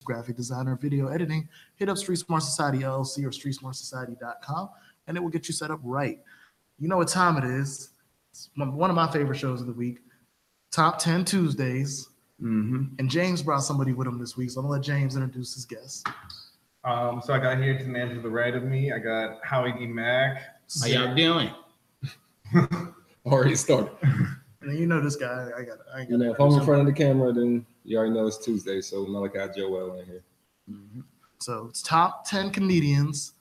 graphic designer, video editing, hit up Street Smart Society LLC or streetsmartsociety.com, and it will get you set up right. You know what time it is. It's one of my favorite shows of the week, Top 10 Tuesdays. And James brought somebody with him this week, so I'm going to let James introduce his guest. So I got here to the man to the right of me. I got Howie D. Mack. How y'all doing? Already started. And you know this guy. I You know, if I'm in front of the camera, then you already know it's Tuesday. So Malachi Joel in here. So it's top 10 comedians.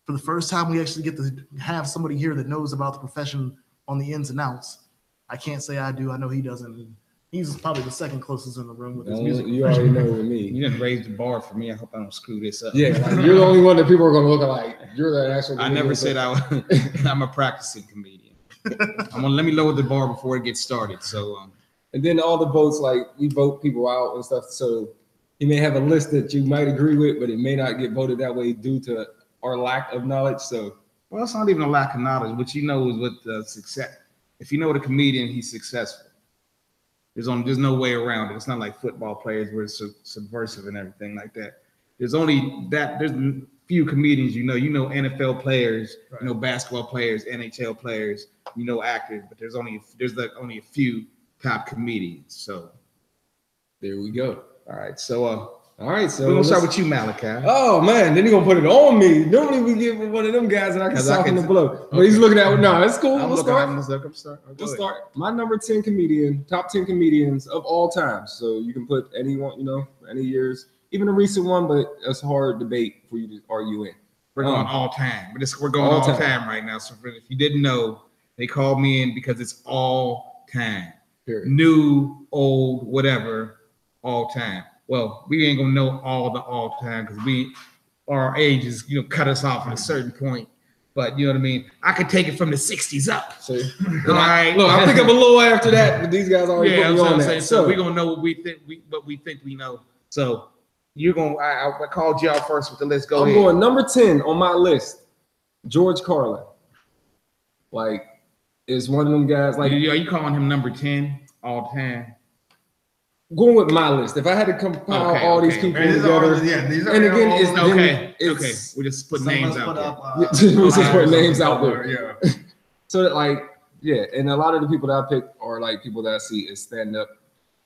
For the first time, we actually get to have somebody here that knows about the profession on the ins and outs. I can't say I do. I know he doesn't. He's probably the second closest in the room with his music. You already know with me. You didn't raise the bar for me. I hope I don't screw this up. Yeah, like, you're the only one that people are going to look at like you're the actual. I never said I'm a practicing comedian. Let me lower the bar before it gets started. So, and then all the votes, like we vote people out and stuff. So you may have a list that you might agree with, but it may not get voted that way due to our lack of knowledge. So, well, it's not even a lack of knowledge. What you know is what the success. If you know the comedian, he's successful. There's no way around it. It's not like football players where it's subversive and everything like that. There's few comedians you know NFL players, right. You know basketball players, NHL players, you know actors, but there's only a few top comedians. So there we go. All right, so we're gonna start with you, Malachi. Oh man, then he's gonna put it on me. Normally we give one of them guys and I can soften the blow. Okay. But he's looking at no, it's cool. We'll start. My number 10 comedian, top 10 comedians of all time. So you can put anyone, you know, any years, even a recent one, but it's a hard debate for you to argue in. We're going all time. We're going all time right now. So if you didn't know, they called me in because it's all time. Period. New, old, whatever, all time. Well, we ain't gonna know all time because our ages, you know, cut us off at a certain point. But you know what I mean. I could take it from the '60s up. So, all right. Look, I think I'm a little after that, but these guys already put me on that. So we're gonna know what we think we know. So you're gonna. I called you out first with the list. Go ahead. I'm going number 10 on my list. George Carlin, like, is one of them guys. Like, are you calling him number 10 all time? Going with my list. If I had to compile all these people together, and again, it's we just put names out there. We just put names out there. Yeah. So that, like, yeah, and a lot of the people that I pick are like people that I see as stand up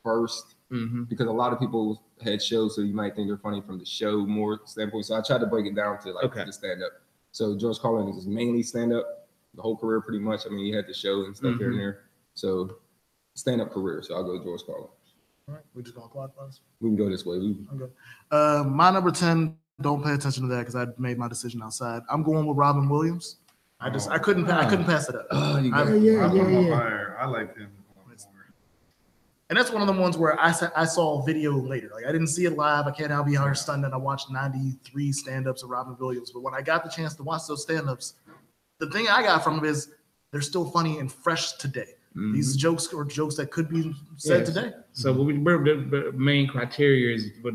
first, because a lot of people had shows, so you might think they're funny from the show more standpoint. So I tried to break it down to like the stand up. So George Carlin is mainly stand up the whole career, pretty much. I mean, he had the show and stuff here and there. So stand up career. So I'll go George Carlin. All right, we're just going clockwise. We can go this way. Okay. My number 10, don't pay attention to that because I made my decision outside. I'm going with Robin Williams. I couldn't pass it up. I like him. And that's one of the ones where I saw a video later. Like I didn't see it live. I can't be here stunned that I watched 93 stand-ups of Robin Williams. But when I got the chance to watch those stand-ups, the thing I got from them is they're still funny and fresh today. These jokes are jokes that could be said today. So the main criteria is, but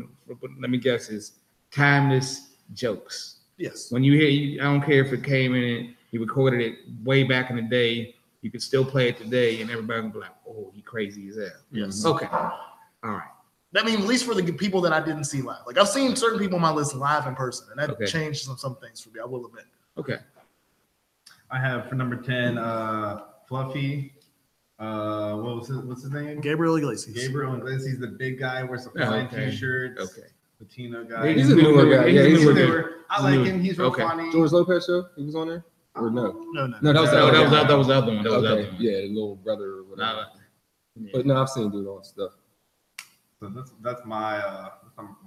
let me guess, is timeless jokes. Yes. When you hear, I don't care if it came in and you recorded it way back in the day, you could still play it today, and everybody will be like, "Oh, he crazy as hell." Yes. Okay. All right. That means at least for the people that I didn't see live. Like I've seen certain people on my list live in person, and that changed some things for me. I will admit. Okay. I have for number 10, Fluffy. What's his name? Gabriel Iglesias. Gabriel Iglesias, the big guy, wears some fine t-shirts. Okay. Latino guy. He's a newer guy. Yeah, he's newer. I like him. He's real funny. George Lopez show? He was on there? Or no? No. That was the other one. Yeah, the little brother or whatever. But no, I've seen dude on stuff. So that's my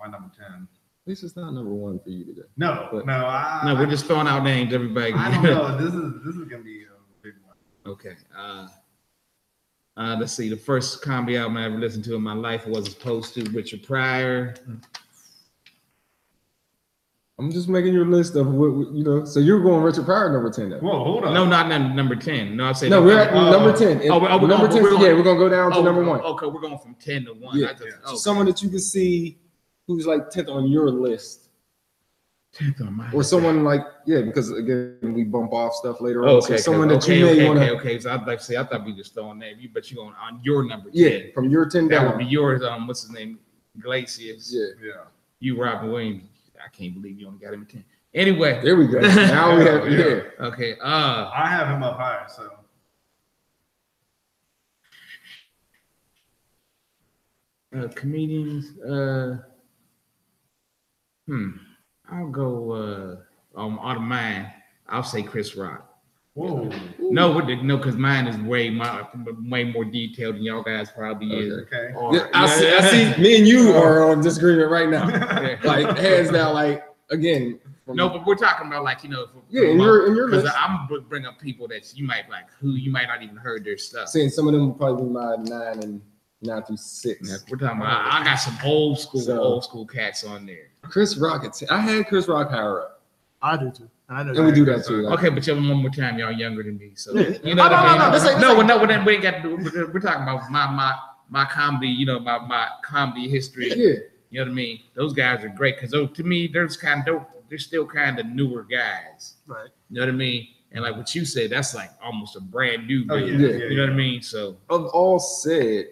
number 10. At least it's not number 1 for you today. No, we're just throwing out names. Everybody. I don't know. This is gonna be a big one. Okay. Let's see. The first comedy album I ever listened to in my life was Supposed to, Richard Pryor. I'm just making your list of what you know. So you're going Richard Pryor number 10 then. Whoa, hold on. No, not number 10. No, I said no. We're at number 10. Number 10. We're gonna go down to number 1. Okay, we're going from 10 to 1. Yeah. Someone that you can see who's like 10th on your list. 10th on my or someone like because again we bump off stuff later on. Okay, so someone that you may want to. Okay. So I'd like to say I thought we just throwing name. But you're going on your number 10. Yeah, from your 10 that down. would be yours. What's his name? Iglesias. Yeah. You, Robin Williams. I can't believe you only got him at 10. Anyway, there we go. Now we have here. Okay. I have him up higher, so. Comedians. I'll go out of mine. I'll say Chris Rock. Whoa. No, because mine is way more detailed than y'all guys probably is. Okay. Yeah, I see. Me and you are on disagreement right now. Like hands down. Like again. No, but we're talking about like in your because list. I'm gonna bring up people that you might like who you might not even heard their stuff. Saying some of them will probably be my 9 through 6. Yeah, we're talking about. I got some old school cats on there. Chris Rock. I had Chris Rock higher up. I do too. I know. And we do that too. Like, Okay, but one more time, y'all younger than me, so Yeah. you know what I mean. No, We ain't got to do. We're talking about my comedy. You know, my comedy history. yeah. You know what I mean? Those guys are great because to me, they're still kind of newer guys. Right. You know what I mean? And like what you said, that's like almost a brand new. Oh, build. yeah, You know what I mean? So Of all said,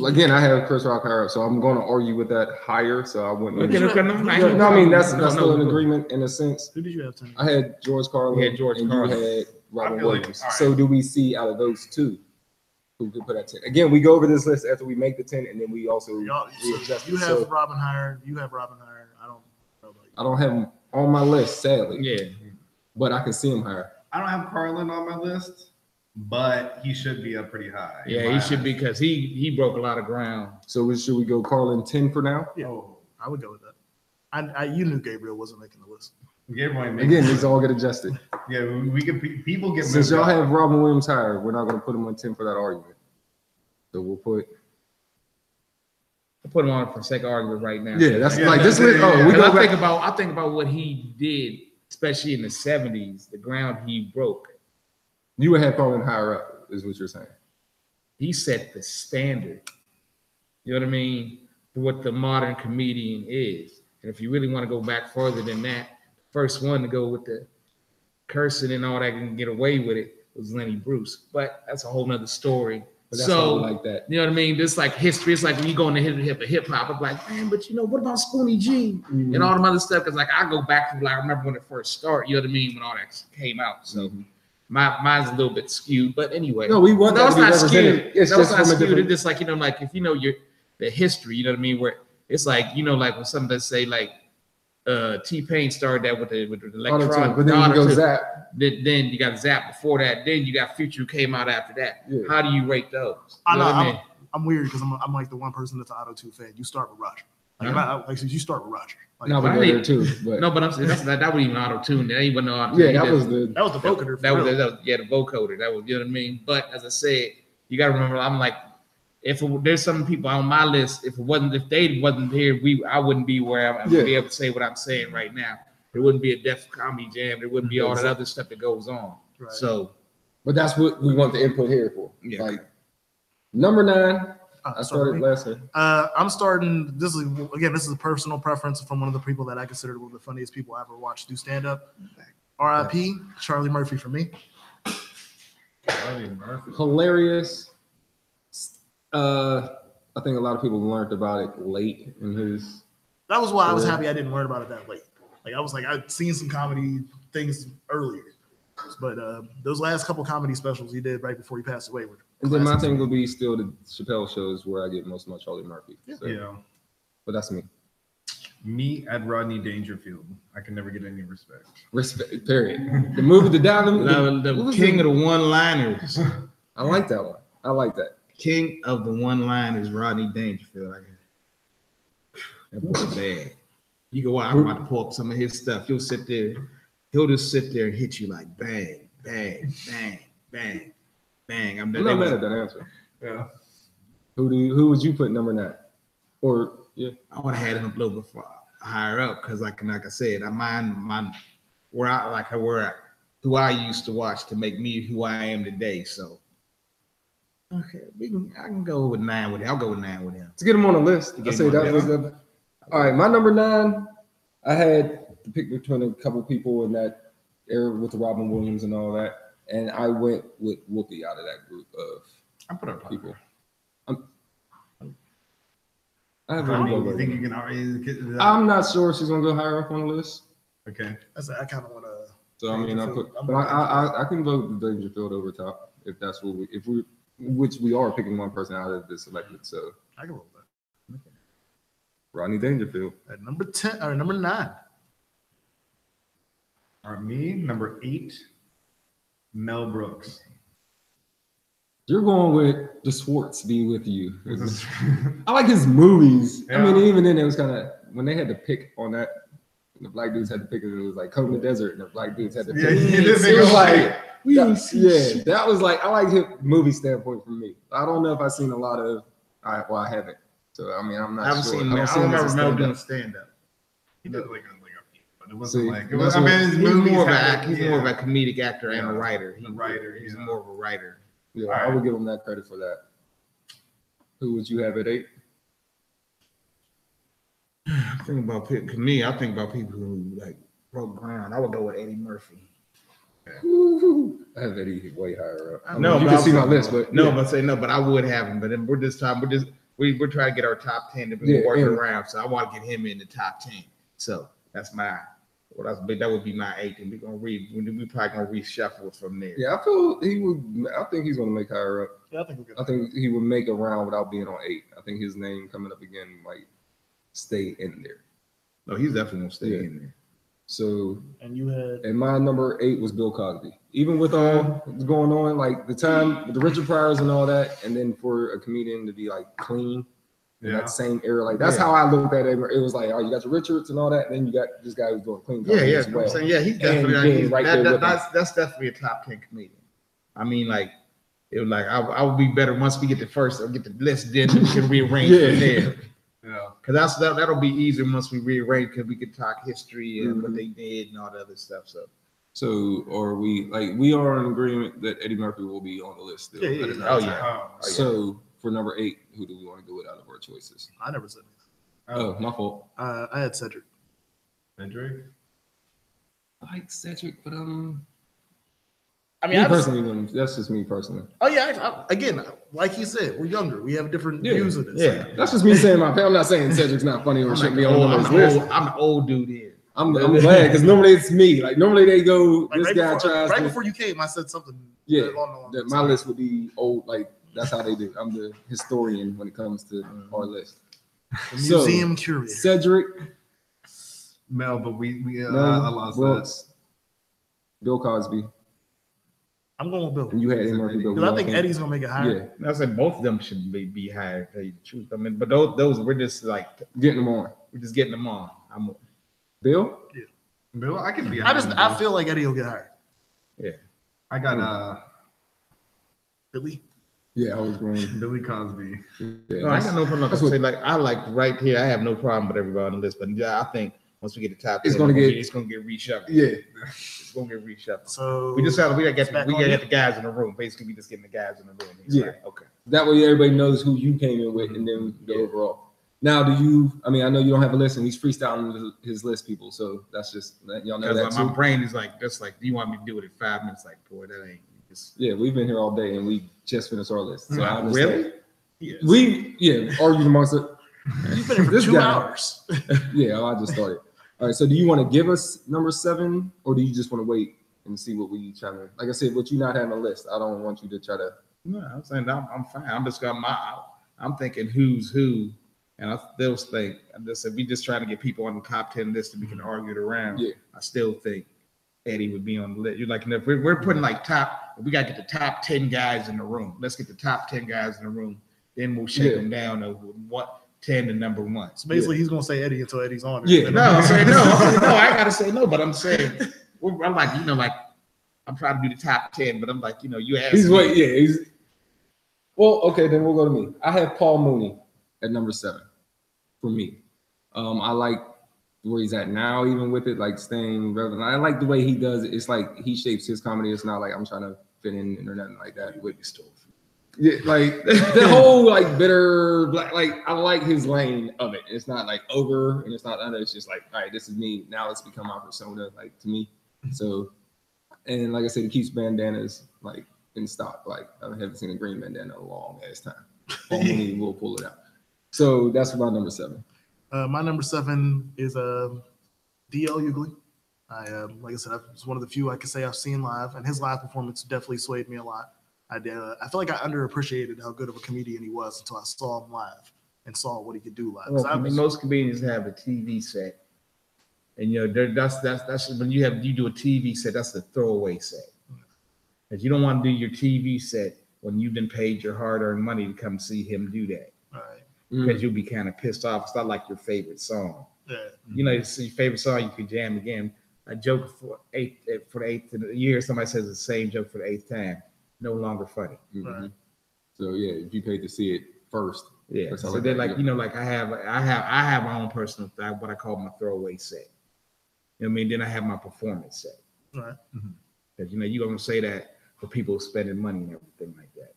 again, I have Chris Rock higher up, so I'm going to argue with that higher. So I wouldn't. No, I mean that's still an agreement in a sense. Who did you have, Tony? I had George Carlin. You had George and Carlin. You had Robin I feel like- Williams. all right. So do we see out of those two who could put at 10? Again, we go over this list after we make the 10, and then we also readjust You it. have So Robin higher. You have Robin higher. I don't know. I don't have him on my list, sadly. yeah. But I can see him higher. I don't have Carlin on my list, but he should be up pretty high. in Yeah, my he should eyes. be because he broke a lot of ground. So should we go Carlin 10 for now? Yeah, Oh, I would go with that. You knew Gabriel wasn't making the list. Gabriel ain't making Again, it. these all get adjusted. Yeah, we can. People get. Since y'all moved up. have Robin Williams higher, we're not going to put him on 10 for that argument. So we'll put. I put him on for sake of argument right now. Yeah, that's Yeah, like that's this list. it, Oh, yeah. we go I back. think about what he did, especially in the 70s, the ground he broke. You would have Carlin higher up, is what you're saying. He set the standard. You know what I mean? For what the modern comedian is. And if you really want to go back further than that, first one to go with the cursing and all that and get away with it was Lenny Bruce. But that's a whole nother story. But that's why So, we like that. you know what I mean? This like history. It's like when you go into hip hop, I'm like, man, but you know, what about Spoonie G and all the other stuff? Because like I go back to like I remember when it first started. You know what I mean? When all that came out. So mine's a little bit skewed, but anyway. No, we want No, that it's to be not represented. skewed. It's No, it's just not from a skewed. different. It's just like, you know, like if you know the history, you know what I mean? Where it's like, you know, like when some that say like T-Pain started that with the electronic. Auto-tune, but then you go auto-tune. Zap. Then you got Zap before that. Then you got Future who came out after that. Yeah. How do you rate those? I You know. what I mean? I'm weird because I'm like the one person that's an Auto-Tune fan. You start with Roger. Like, Uh-huh. you start with Roger. Like, Now we I go mean- there too. But No, but I'm saying that wasn't even auto-tune. That ain't even no auto-tune. yeah, that was the. that was the vocoder. That was the vocoder. That was, you know what I mean? But as I said, you gotta remember, I'm like, there's some people on my list, if they wasn't here, I wouldn't be where I'm Yeah. be able to say what I'm saying right now. There wouldn't be a Def Comedy Jam. There wouldn't be all that other stuff that goes on. Right. So But that's what we want the input here for. Yeah. Like number 9. I started me. last year. I'm starting. This is a personal preference from one of the people that I consider one of the funniest people I ever watched do stand up. R.I.P. Charlie Murphy for me. Charlie Murphy. Hilarious. I think a lot of people learned about it late in his. That was why I was Yeah. happy I didn't learn about it that late. Like I was like I'd seen some comedy things earlier, but those last couple comedy specials he did right before he passed away were. And then my classics. thing will be still the Chappelle shows where I get most of my Charlie Murphy. So, Yeah. But that's me. Me at Rodney Dangerfield. I can never get any respect. Respect. Period. The movie, the down. the what was king it? of the one-liners, I like that one. I like that. king of the one-liners, Rodney Dangerfield. That boy's bad. You go out, I'm about to pull up some of his stuff. He'll just sit there and hit you like bang, bang, bang, bang, bang. I'm not mad at that answer. Yeah. Who would you put number 9? Or yeah. I would have had him a little bit higher up because, like I said, I mind who I used to watch to make me who I am today. So, okay, I can go with 9 with him. I'll go with 9 with him. To get him on the list. I Get say him on that was there. the. All right, my number 9. I had to pick between a couple people in that era with Robin Williams and all that, and I went with Whoopi out of that group of I put up people. I have You think you can already get that? I'm not sure if she's gonna go higher up on the list. Okay. I kind of want to. So I mean, I can vote Dangerfield over top if that's what which we are picking one person out of this selected. So I can roll that. Okay. Rodney Dangerfield At number 10 or number 9. All right, me, number 8, Mel Brooks. You're going with the Swartz be with you. I like his movies. Yeah. I mean, even then it was kind of when they had to pick on that. The black dudes had to pick it. It was like Code in the Desert, and the black dudes had to pick. It was like, that was like I like his movie standpoint from me. I don't know if I've seen a lot of. I haven't. So I mean, I'm not. I sure. I don't remember Mel doing stand up. He did like a, but it wasn't like. It was, I mean, he's more of a comedic actor and a writer. He's more of a writer. Yeah, I would give him that credit for that. Who would you have at 8? I think about people who like broke ground. I would go with Eddie Murphy. I have Eddie way higher up. No, you can see my list, but but I would have him. But then we're trying to get our top 10 to be working around. So I want to get him in the top 10. So that's that would be my 8, and we're probably gonna reshuffle from there. Yeah, I think he's gonna make higher up. Yeah, I think he would make a round without being on 8. I think his name coming up again might stay in there. No, he's definitely gonna stay in there. So and my number 8 was Bill Cosby. Even with all that's going on, like the time with the Richard Pryors and all that, and then for a comedian to be like clean in that same era, like that's how I looked at it. It was like, you got your Richards and all that, and then you got this guy who's doing clean. As well. I'm saying, he's definitely that's definitely a top 10 comedian. I mean, like it was like I would be better once we get the list, then we can rearrange from there. Yeah, because that'll be easier once we rearrange, because we can talk history and what they did and all the other stuff. So are we are in agreement that Eddie Murphy will be on the list still? So for number 8, who do we want to go with out of our choices? I never said anything. My fault. I had Cedric. Cedric? I like Cedric, but I mean, personally, that's just me personally. Oh yeah, again, like you said, we're younger. We have different views of this. Yeah, that's just me saying my. I'm not saying Cedric's not funny or shouldn't be on this list. I'm an old dude here. I'm glad, because normally it's me. Like normally they go. Like this guy tries. Right before you came, I said something. Yeah, that my list would be old. Like that's how they do. I'm the historian when it comes to our list. The museum curator. Cedric. Mel, but I lost that. Bill Cosby. I'm going with Bill. And you had Eddie Murphy. Because I think Eddie's gonna make it higher. Yeah, I said both of them should be higher. To tell you the truth. I mean, but those we're just like getting them on. We're just getting them on. Bill. Yeah. Bill, I can be. I feel like Eddie will get higher. Yeah. I got Billy. Yeah, I was going Billy Cosby. Yeah, no, I got no problem. Say like I like right here. I have no problem with everybody on the list, but I think once we get the top, it's gonna get reshuffled. Yeah, it's gonna get reshuffled. So we gotta get the guys in the room. Basically, we just getting the guys in the room. Like, okay. That way everybody knows who you came in with, and then the overall. Now, I know you don't have a list, and he's freestyling his list, people. So that's just y'all know that. My brain is like, do you want me to do it in 5 minutes? Like, boy, that ain't. Yeah, we've been here all day, and we just finished our list. So I understand. Really? We argued amongst it. You've been here for 2 hours. Yeah, I just started. All right, so do you want to give us number 7, or do you just want to wait and see what we trying to? Like I said, what you not having a list, I don't want you to try to. No, I'm saying I'm fine. I'm just I'm thinking who's who, and I still think if we just trying to get people on the top 10 list and we can argue it around. Yeah, I still think Eddie would be on the list. You're like, if we're putting like we got to get the top 10 guys in the room. Let's get the top 10 guys in the room. Then we'll shake them down over what 10 to number 1. So basically, he's gonna say Eddie until Eddie's on. Yeah, no, I'm saying no. I gotta say no, but I'm saying I'm like, I'm trying to do the top 10, but I'm like, you asked. Well, okay, then we'll go to me. I have Paul Mooney at number 7 for me. I like where he's at now, even with it, like staying relevant. I like the way he does it. It's like he shapes his comedy. It's not like I'm trying to fit in or nothing like that. Yeah, like the whole like bitter black, like I like his lane of it. It's not like over and it's not under. It's just like, all right, this is me. Now it's become my persona, like to me. So, and like I said, he keeps bandanas like in stock. Like I haven't seen a green bandana in a long ass time. Paul Mooney will pull it out. So that's my number 7. My number 7 is DL Hughley. Like I said, it's one of the few I can say I've seen live, and his live performance definitely swayed me a lot. I feel like I underappreciated how good of a comedian he was until I saw him live and saw what he could do live. Well, most comedians have a TV set, and that's when you do a TV set. That's a throwaway set, because you don't want to do your TV set when you've been paid your hard-earned money to come see him do that. Right. Because you'll be kind of pissed off. It's not like your favorite song. Yeah. You know, it's your favorite song, you can jam again. A joke for the eighth year, somebody says the same joke for the 8th time, no longer funny. Right. So yeah, if you paid to see it first. Yeah. So then, like, you know, like I have my own personal thing, what I call my throwaway set. You know what I mean? Then I have my performance set. Right. Because you know, you're gonna say that for people spending money and everything like that.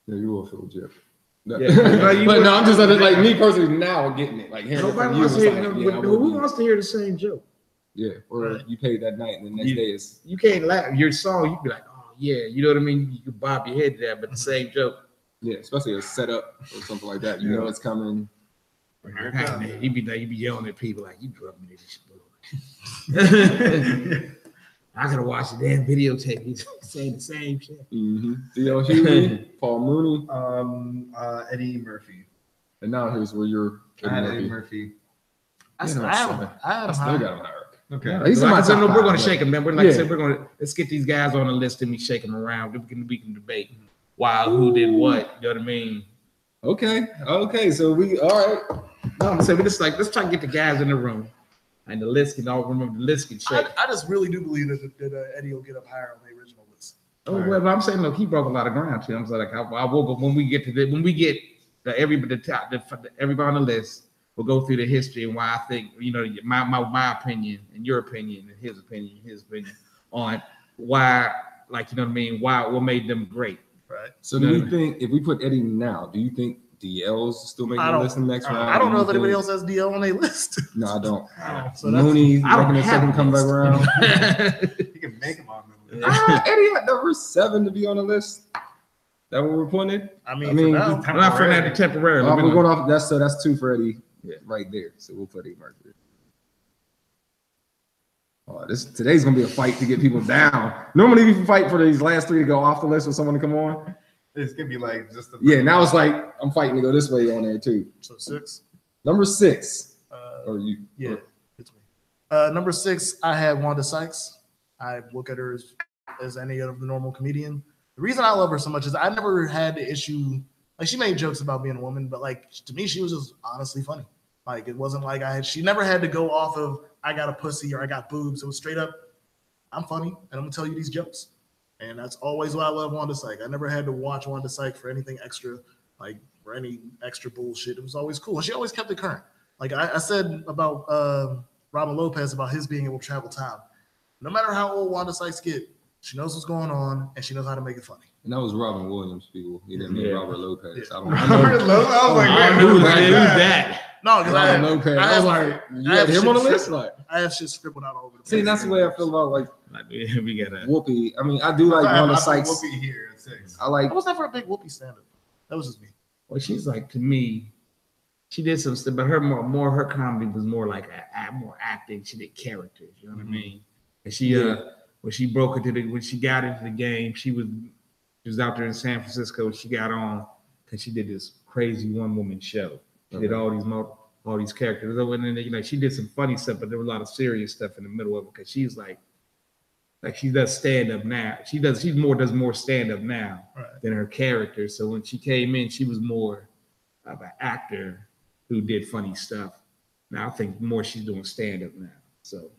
Yeah, you will feel Jeff. No. Yeah, but no, I'm just like me personally now getting it. Like nobody wants to hear. Who wants to hear the same joke? Yeah, or you paid that night and the next day is. You can't laugh. Your song, you be like, oh yeah, you know what I mean. You can bob your head to that, but the same joke. Yeah, especially a setup or something like that. You know it's coming. You be yelling at people like, you drug me to this. I gotta watch the damn videotape. He's saying the same shit. D.L. Hughley, Paul Mooney, Eddie Murphy. And now here's where you're. Eddie Murphy. I still got him higher. Okay. We're gonna shake them, man. We're like I said, let's get these guys on the list and we shake them around. We can debate who did what. You know what I mean? Okay. So all right. No, I'm saying let's try to get the guys in the room. And the list can all remember the list can shake. I just really do believe that Eddie will get up higher on the original list. Oh well, but I'm saying look, he broke a lot of ground too. I'm saying like I woke up when we get everybody on the list. We'll go through the history and why I think my opinion and your opinion and his opinion on why, like, you know what I mean, what made them great. Right. So do you think if we put Eddie now, do you think DL's still making the list in the next round? I don't know if anybody else has DL on their list. No, I don't. So Mooney's making a second comeback around. You can make him on the list. Eddie at number 7 to be on the list. That what we're putting it? I mean, we're not for that temporarily. We're going off. That's 2 for Eddie. Yeah, right there. So we'll put Eddie Murphy. Oh, today's gonna be a fight to get people down. Normally we fight for these last 3 to go off the list for someone to come on. It's gonna be like just now it's like I'm fighting to go this way on there too. So 6. Number 6. Or you? Yeah, it's me. Number 6, I had Wanda Sykes. I look at her as any other normal comedian. The reason I love her so much is I never had the issue. Like, she made jokes about being a woman, but like to me, she was just honestly funny. Like, it wasn't like she never had to go off of I got a pussy or I got boobs. It was straight up, I'm funny and I'm gonna tell you these jokes. And that's always why I love Wanda Sykes. I never had to watch Wanda Sykes for anything extra, like for any extra bullshit. It was always cool. And she always kept it current. Like I said about Robin Lopez about his being able to travel time. No matter how old Wanda Sykes get, she knows what's going on and she knows how to make it funny. And that was Robin Williams, people. He didn't mean Robert Lopez. Yeah. Robert Lopez. I was like, who's that? No, because I was like, you had him on the list. Like, I have shit scribbled out all over the place. See, that's the way I feel about like we got Whoopi. I mean, I do like Wanda Sykes. Whoopi here at 6. I was never a big Whoopi stand-up. That was just me. Well, she's like, to me, she did some stuff, but her comedy was more like more acting. She did characters. You know what I mean? And she when she got into the game, she was out there in San Francisco. She got on because she did this crazy one-woman show. She did all these characters. And then, she did some funny stuff, but there was a lot of serious stuff in the middle of it because she's like she does stand-up now. She does more stand-up now than her character. So when she came in, she was more of an actor who did funny stuff. Now I think more she's doing stand-up now. So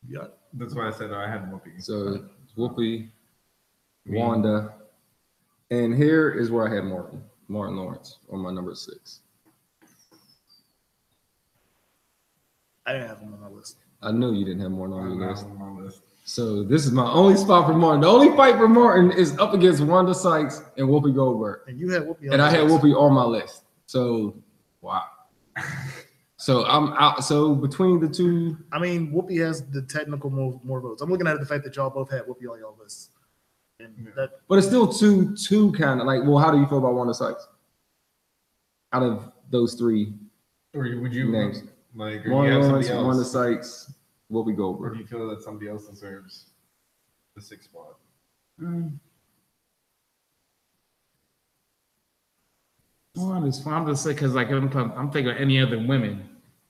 yeah, that's why I said I had Whoopi. So Whoopi, Wanda, and here is where I had Martin Lawrence on my number 6. I didn't have him on my list. I knew you didn't have Martin on your list. So this is my only spot for Martin. The only fight for Martin is up against Wanda Sykes and Whoopi Goldberg. And you had Whoopi on and I had Whoopi on my list. So wow. So I'm out. So between the two, I mean, Whoopi has the technical more votes. I'm looking at the fact that y'all both had Whoopi on your list. And but it's still two kind of like. Well, how do you feel about Wanda Sykes? out of those three Or would you names, like? Or Martin you have Lawrence, somebody Wanda else? Sykes, Whoopi Or Goldberg. do you feel that somebody else deserves the 6th spot? Well, I'm just saying because like I'm thinking of any other women.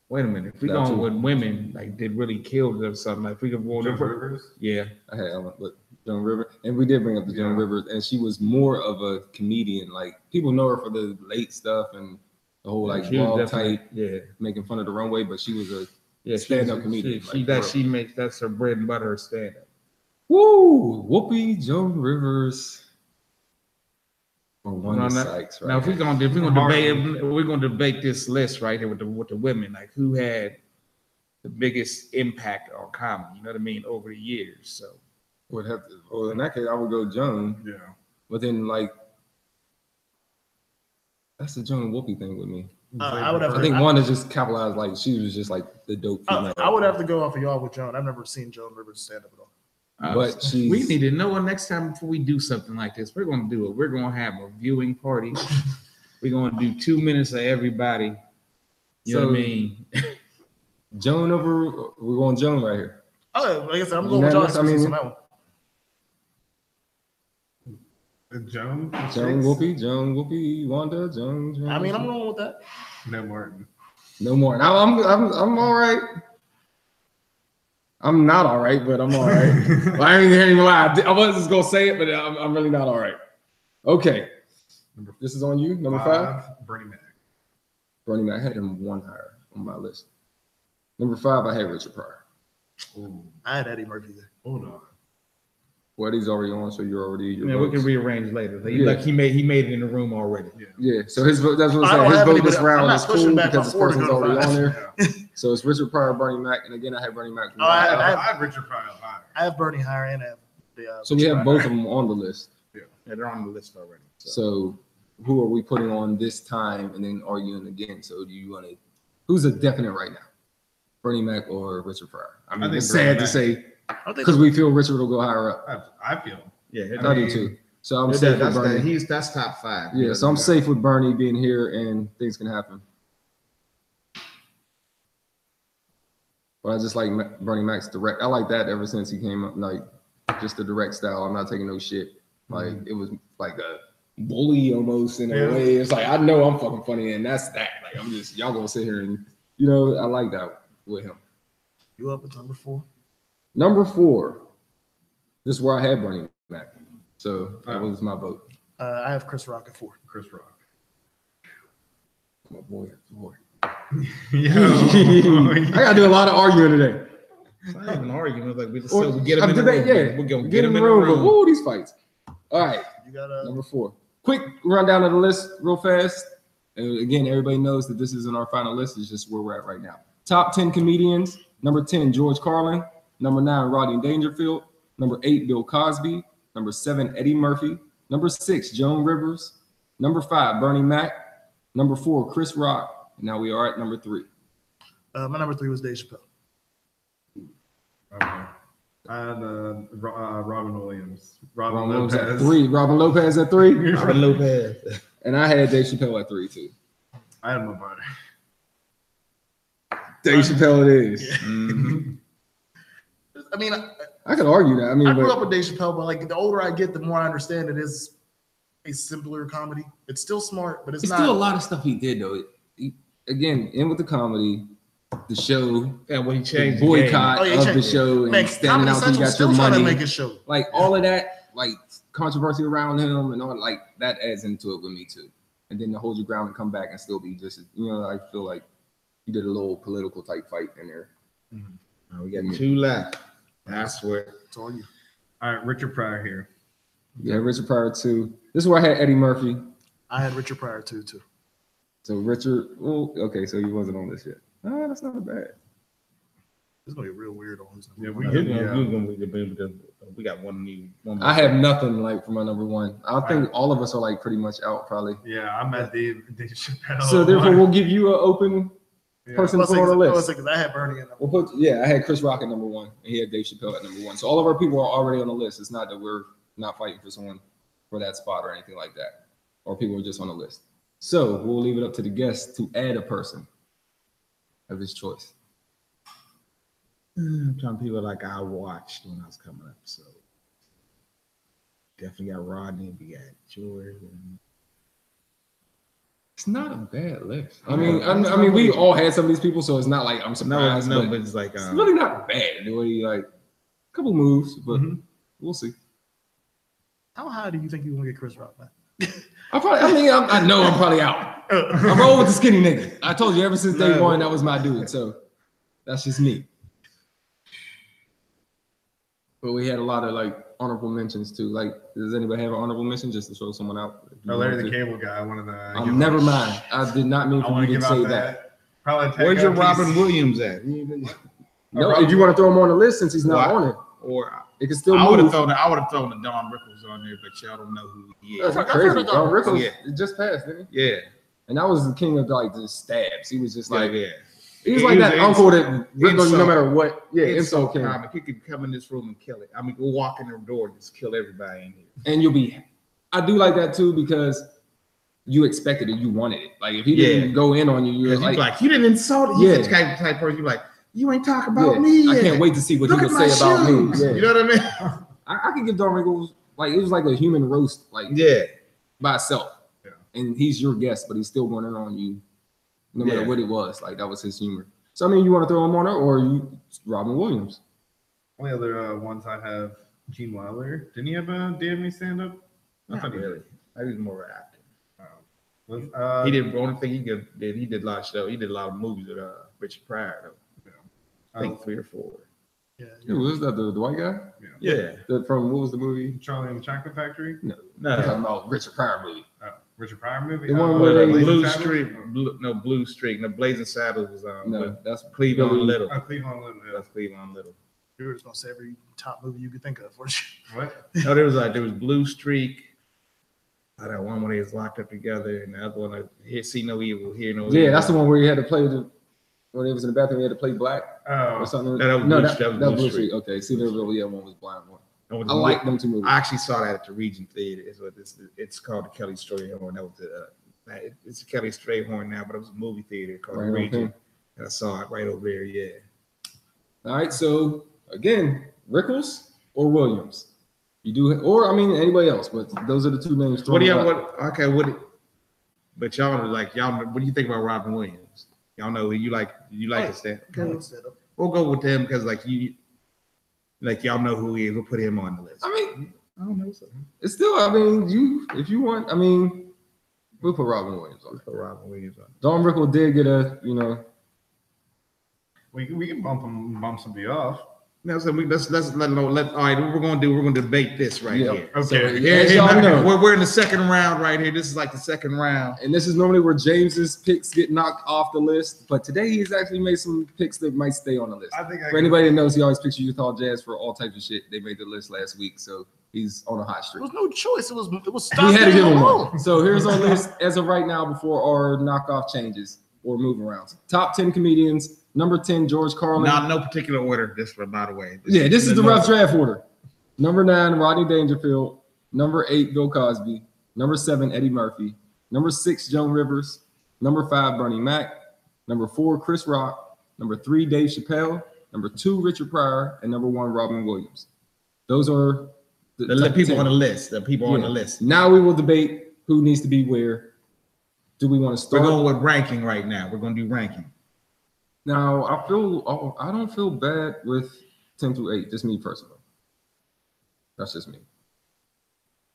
Wait a minute, if we That going too. with women like did really kill or something, like if we could go Joan Rivers? yeah. I had but Joan Rivers, and we did bring up the Joan Rivers, and she was more of a comedian. Like people know her for the late stuff and the whole like She was blog definitely- type, making fun of the runway, but she was a Yeah, stand-up comedian. She makes that's her bread and butter, her stand up. Woo! Whoopi, Joan Rivers, or Wanda Sykes. Right Now, if we're gonna debate this list right here with the women, like who had the biggest impact on comedy, you know what I mean, over the years. So would have to. Well, in that case, I would go Joan. Yeah. But then, like, that's the Joan and Whoopi thing with me. I would have. I think Wanda just capitalized, like she was just like the dope female. I would have to go off of y'all with Joan. I've never seen Joan Rivers stand up at all. But we need to know next time before we do something like this. We're gonna do it. We're gonna have a viewing party. We're gonna do 2 minutes of everybody. You know what I mean? Joan over. We're going Joan right here. Oh, like I said, I'm going with y'all on that one. Joan, Whoopi, Wanda, Joan. I mean, I'm going with that. No Martin. No more. I'm all right. I'm not all right, but I'm all right. Well, I ain't even lie. I wasn't just gonna say it, but I'm really not all right. Okay, this is on you. Number 5, Bernie Mac. Bernie Mac. I had him one higher on my list. Number 5, I had Richard Pryor. Ooh. I had Eddie Murphy there. Hold on. Well, Eddie's already on, so you're already. Yeah, we can rearrange later. Like he made it in the room already. Yeah. So his vote. That's what I'm saying. His vote this round is cool because this person's already on there. So it's Richard Pryor, Bernie Mac, and again I have Bernie Mac. I have Richard Pryor higher. I have Bernie higher and I have so we have both of them on the list. Yeah, they're on the list already. So who are we putting on this time and then arguing again? So do you want to? Who's a definite right now? Bernie Mac or Richard Pryor? I mean, it's sad to say because we feel Richard will go higher up. I feel. Yeah, I do too. So I'm safe with Bernie. That's top 5. Yeah, so I'm safe with Bernie being here and things can happen. But I just like Bernie Mac's direct. I like that ever since he came up, like just the direct style. I'm not taking no shit. Like it was like a bully almost in a way. It's like I know I'm fucking funny and that's that. Like I'm just y'all gonna sit here and I like that with him. You up with number 4? Number 4. This is where I had Bernie Mac. So that was my vote. I have Chris Rock at 4. Chris Rock. My boy. I gotta do a lot of arguing today. It's not even an argument. Like we get them in the room. Yeah, We're gonna get them in the room. Woo, these fights. All right. You got number 4. Quick rundown of the list, real fast. And again, everybody knows that this isn't our final list. It's just where we're at right now. Top 10 comedians. Number 10, George Carlin. Number 9, Rodney Dangerfield. Number 8, Bill Cosby. Number 7, Eddie Murphy. Number 6, Joan Rivers. Number 5, Bernie Mac. Number 4, Chris Rock. And now we are at number 3. My number 3 was Dave Chappelle. Okay. I had Robin Williams. Robin Williams at 3. Robin Lopez at 3. Robin Lopez. And I had Dave Chappelle at 3 too. I had my brother. Dave Chappelle it is. Yeah. Mm-hmm. I mean, I could argue that. I mean, I grew up with Dave Chappelle, but like the older I get, the more I understand it is a simpler comedy. It's still smart, but it's not. Still a lot of stuff he did though. Again, in with the comedy, the show, when he changed the boycott of the show, and standing out till you got your money. Make a show. Like all of that, like controversy around him and all like that adds into it with me too. And then to hold your ground and come back and still be just, I feel like he did a little political type fight in there. Mm-hmm. We got 2 left. I swear. It's on you. All right, Richard Pryor here. Yeah, Richard Pryor 2. This is where I had Eddie Murphy. I had Richard Pryor too. So Richard, okay, so he wasn't on this yet. That's not bad. It's gonna be real weird on this. Yeah, we got one. I have nothing like for my number 1. I think all of us are like pretty much out probably. Yeah, I'm at Dave Chappelle. So therefore, we'll give you an open person to put on the list. Because I had Bernie in number 1. I had Chris Rock at number 1, and he had Dave Chappelle at number 1. So all of our people are already on the list. It's not that we're not fighting for someone for that spot or anything like that, or people are just on the list. So we'll leave it up to the guest to add a person of his choice. I'm trying to people like I watched when I was coming up. So definitely got Rodney, we got Jordan. It's not a bad list. I mean, we all had some of these people, so it's not like I'm surprised. No, but it's like it's really not bad. The way like a couple moves, but we'll see. How high do you think you're gonna get Chris Rock, man? I know I'm probably out. I'm rolling with the skinny nigga. I told you ever since day one that was my dude. So that's just me. But we had a lot of like honorable mentions too. Like, does anybody have an honorable mention just to throw someone out? Oh, Larry the Cable Guy, one of the. Never mind. I did not mean for you to say that. Probably where's your Robin Williams at? No, if you want to throw him on the list since he's not on it, or it can still. I would have thrown the Don Rickles on there, but y'all don't know who he is. That's crazy. Don Rickles, it just passed, didn't he? Yeah, and that was the king of like the stabs. He was just like, yeah. He was like that uncle that ripped on you no matter what. Yeah, insult king. He could come in this room and kill it. I mean, we'll walk in the door and just kill everybody in here. And you'll be. I do like that too because you expected it, you wanted it. Like if he didn't go in on you, you're like you didn't insult it. He's the type person you're like, you ain't talking about me. I can't wait to see what he would say about me. Yeah. You know what I mean? I could give Don Rickles like it was like a human roast, like by itself. Yeah. And he's your guest, but he's still going in on you, no matter what it was. Like that was his humor. So I mean, you want to throw him on there, or you Robin Williams? Only other ones I have Gene Wilder. Didn't he have a DMA stand up? Not really. I was more of an actor. He did. The only thing he did a lot of show. He did a lot of movies with Richard Pryor though. I think 3 or 4. Yeah. Who was that? The white guy? Yeah. From what was the movie? Charlie and the Chocolate Factory? No. I'm talking about Richard Pryor movie. Richard Pryor movie? The one where Blue Streak. No, Blazing Saddles was on. No, that's Cleveland Little. Cleveland Little. That's Cleveland Little. You were just gonna say every top movie you could think of, weren't you? What? No, there was Blue Streak. That one where they was locked up together, and the other one, See No Evil, Hear No Evil. Yeah, that's the one where he had to play when he was in the bathroom, he had to play black or something. That was Blue Streak. Okay, See No Evil, one was blind one. I like them two movies. I actually saw that at the Regent Theater. It's called the Kelly Strayhorn. That was it's a Kelly Strayhorn now, but it was a movie theater called the Regent, and I saw it right over there. Yeah. All right, so again, Rickles or Williams? You do, or I mean anybody else, but those are the two names. But y'all what do you think about Robin Williams? Y'all know you like his stand. We'll go with them because y'all know who he is. We'll put him on the list. I mean, I don't know. So. It's still, I mean, if you want, I mean, we'll put Robin Williams on. Don Rickles did get a, We can bump somebody off. No, so let's let all right, what we're gonna debate this here. Okay. So, we're in the second round right here. This is like the second round. And this is normally where James's picks get knocked off the list. But today he's actually made some picks that might stay on the list. For anybody that knows, he always picks Utah Jazz for all types of shit. They made the list last week, so he's on a hot streak. There was no choice. It was we had to give him one. So here's our list as of right now before our knockoff changes or move arounds. Top 10 comedians. Number 10, George Carlin. Not no particular order, by the way. This is the rough draft order. Number 9, Rodney Dangerfield. Number 8, Bill Cosby. Number 7, Eddie Murphy. Number 6, Joan Rivers. Number 5, Bernie Mac. Number 4, Chris Rock. Number 3, Dave Chappelle. Number 2, Richard Pryor. And number 1, Robin Williams. Those are the people 10. On the list. The people on the list. Now we will debate who needs to be where. Do we want to start? We're going with ranking right now. We're going to do ranking. Now, I don't feel bad with 10 through 8, just me personally. That's just me.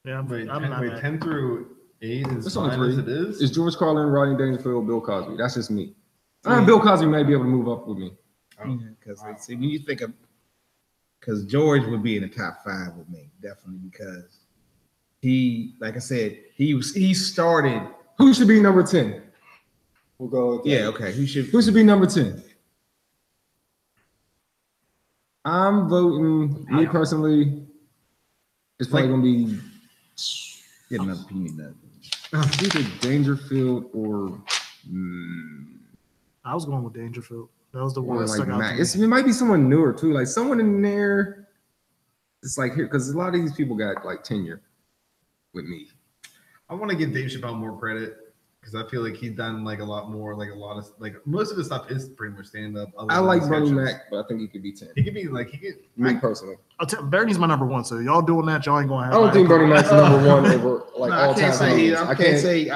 Yeah, I'm not 10 through 8 is fine as it is. It's George Carlin, Rodney Dangerfield, Bill Cosby. That's just me. Bill Cosby may be able to move up with me. Because when you think of, because George would be in the top 5 with me, definitely, because he, like I said, he started. Who should be number 10? We'll go with that. Yeah, okay. Who should be number 10? I'm voting, me personally, it's probably going to be get another peanut nut. Either Dangerfield or I was going with Dangerfield. That was the one that stuck out to me. It might be someone newer too, like someone in there. It's like here, because a lot of these people got like tenure with me. I want to give Dave Chappelle more credit. because I feel like he's done like a lot more, like most of his stuff is pretty much stand up. I like Bernie Mac, but I think he could be 10. He could be like Me personally. Bernie's my number one. So y'all doing that, y'all ain't gonna have. I don't think Bernie Mac's number one over like all time. I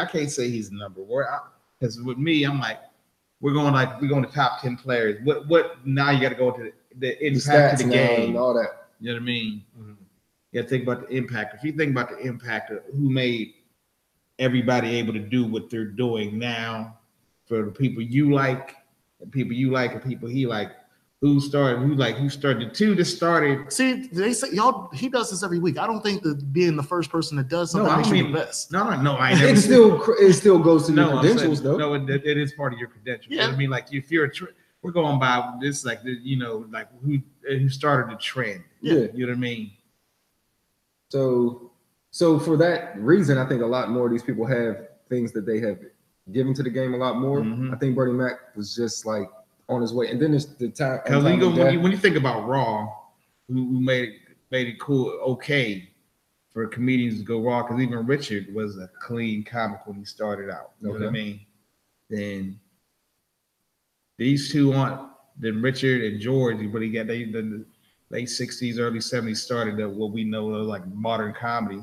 can't say he's number one because with me, I'm like we're going to top 10 players. What now? You got to go to the impact of the game and all that. You know what I mean? Mm-hmm. You got to think about the impact. If you think about the impact of who made everybody able to do what they're doing now, for the people you like, and people he like, who started the two that started. See, they say he does this every week. I don't think that being the first person that does something makes you the best. No, I never. It still goes to your credentials, though. No, it is part of your credentials. Yeah. You know what I mean, like if you're we're going by this, like like who started the trend. Yeah, you know what I mean. So for that reason, I think a lot more of these people have things that they have given to the game a lot more. Mm-hmm. I think Bernie Mac was just like on his way, and then there's the time. Because when you think about Raw, who made it cool, okay, for comedians to go Raw, because even Richard was a clean comic when he started out. You know what I mean? Then these two then Richard and George, but he got the late 60s, early 70s started what we know of like modern comedy.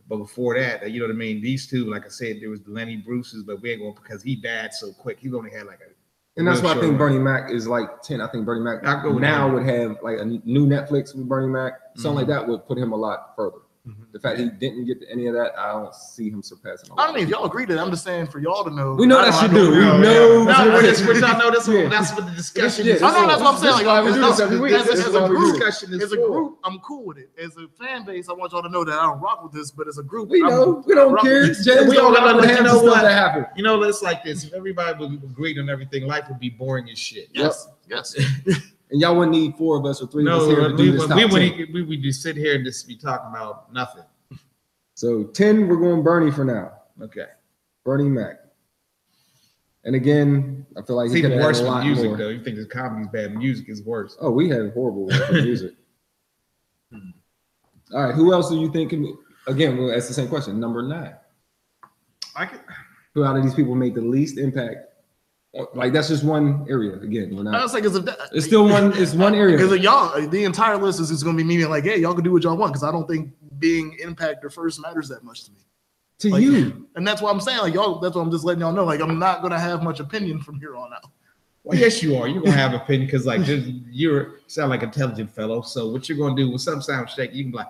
But before that, you know what I mean? These two, like I said, there was the Lenny Bruce's, but we ain't going because he died so quick. He only had like a. And that's why I think Bernie Mac is like 10. I think Bernie Mac now would have like a new Netflix with Bernie Mac. Something like that would put him a lot further. Mm-hmm. The fact he didn't get any of that, I don't see him surpassing. I don't know if y'all agree to that. I'm just saying for y'all to know. We know that you do. We know. That's what the discussion is. I know that's what I'm saying. Like, as a group, I'm cool with it. As a fan base, I want y'all to know that I don't rock with this. But as a group, we know we don't care. James, we all gotta let you know what happened. You know, it's like this. If everybody would agree on everything, life would be boring as shit. Yes. And y'all wouldn't need 4 of us or 3 of us here to do this. We would just sit here and just be talking about nothing. So 10, we're going Bernie for now. Okay. Bernie Mac. And again, I feel like it's even worse with music, though. You think the comedy's bad, music is worse. Oh, we have horrible music. All right, who else do you think can? Again, we'll ask the same question. Number 9. Who out of these people made the least impact? Like that's just one area. Again, we're not. I was like, it's still one. It's one area. Because y'all, the entire list is going to be me being like, hey, y'all can do what y'all want. Because I don't think being impact or first matters that much to me. To you, and that's why I'm saying, like y'all. That's what I'm just letting y'all know. Like I'm not going to have much opinion from here on out. Well, yes, you are. You're gonna have opinion because like you sound like an intelligent fellow. So what you're gonna do when something sounds shaky, you can be like.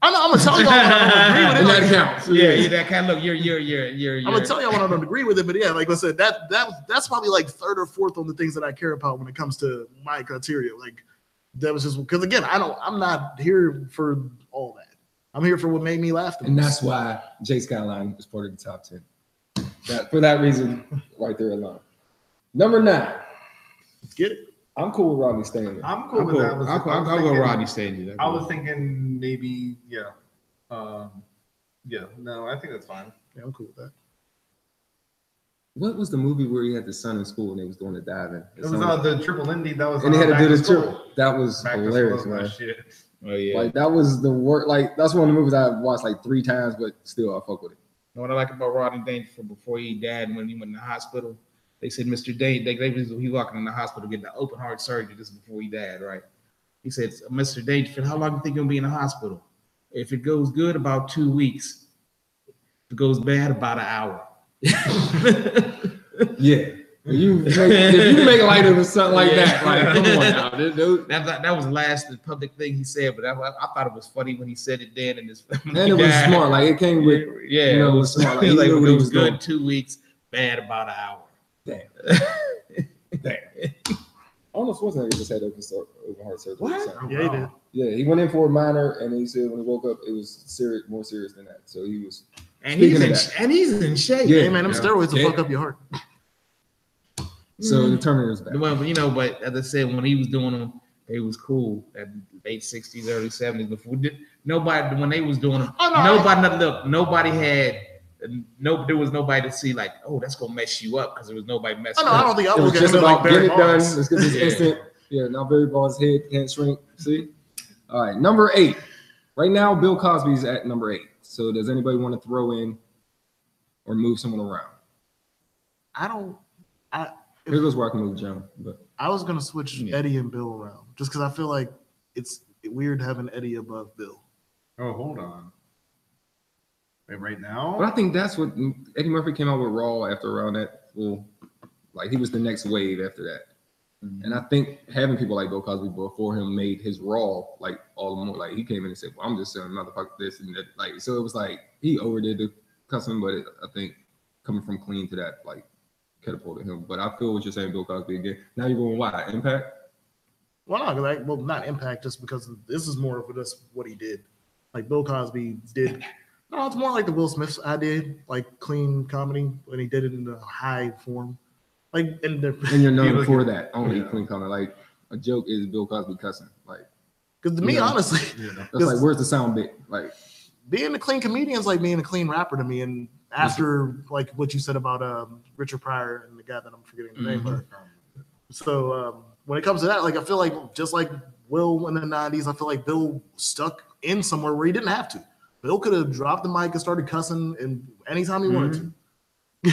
I'm gonna tell y'all when I don't agree with it. That counts. Yeah, that kind of look. You're. I'm gonna tell y'all when I don't agree with it, but yeah, like I said, that's probably like 3rd or 4th on the things that I care about when it comes to my criteria. Like that was just because again, I'm not here for all that. I'm here for what made me laugh. And that's why Jay Skyline is part of the top 10. For that reason, right there alone. Number 9. Get it. I'm cool with Rodney Stanley. I'm cool with that. I'll go Rodney Stanley. I was thinking maybe, no, I think that's fine. Yeah, I'm cool with that. What was the movie where he had the son in school and they was doing the diving? It was the Triple Indy. That was and they had to do the triple. That was hilarious, man. Shit. Oh yeah, like that was the work. Like that's one of the movies I watched like 3 times, but still I fuck with it. You know what I like about Rodney Dangerfield before he died, when he went in the hospital, they said Mr. Dangerfield, he walking in the hospital getting the open heart surgery just before he died, right? He said, Mr. Dangerfield, how long do you think you'll be in the hospital? If it goes good, about 2 weeks. If it goes bad, about an hour. Yeah. If you make light of something like that, like come on now, dude. That was the last public thing he said, but I thought it was funny when he said it then. And it was smart, like it came with it was smart. Like, it was good 2 weeks, bad about an hour. Damn. Arnold Schwarzenegger just had open heart surgery. What? Yeah, he did. Yeah, he went in for a minor, and he said when he woke up, it was more serious than that. So he was. And he's in shape. Yeah, hey, man, them steroids will fuck up your heart. So the Terminator's back. Well, but as I said, when he was doing them, it was cool. At late 60s, early 70s. Before nobody, when they was doing them, nobody had. There was nobody to see like, oh, that's gonna mess you up because there was nobody messing up. I don't think I was just about like get it done. Let's get this instant. Yeah, now Barry Bonds' head can't shrink. See? All right, number 8. Right now, Bill Cosby's at number 8. So does anybody want to throw in or move someone around? Here goes where I can move John, but I was gonna switch Eddie and Bill around just because I feel like it's weird having Eddie above Bill. Oh, hold on. Wait, right now? I think that's what Eddie Murphy came out with Raw after around that. Well, like he was the next wave after that. And I think having people like Bill Cosby before him made his Raw like all the more like he came in and said, "Well, I'm just saying motherfucker this and that." Like so, it was like he overdid the cussing, but I think coming from clean to that like catapulted him. But I feel what you're saying, Bill Cosby again. Now you're going why Impact? Well, no, not Impact, just because this is more of just what he did. Like Bill Cosby did. No, it's more like the Will Smith I did, like clean comedy when he did it in the high form. Like and you're known for that only clean comedy. Like a joke is Bill Cosby cussing. Like because to me, honestly, that's like where's the sound bit? Like being a clean comedian is like being a clean rapper to me. And after like what you said about Richard Pryor and the guy that I'm forgetting the name of. So when it comes to that, like I feel like just like Will in the 90s, I feel like Bill stuck in somewhere where he didn't have to. Bill could have dropped the mic and started cussing and anytime he wanted to.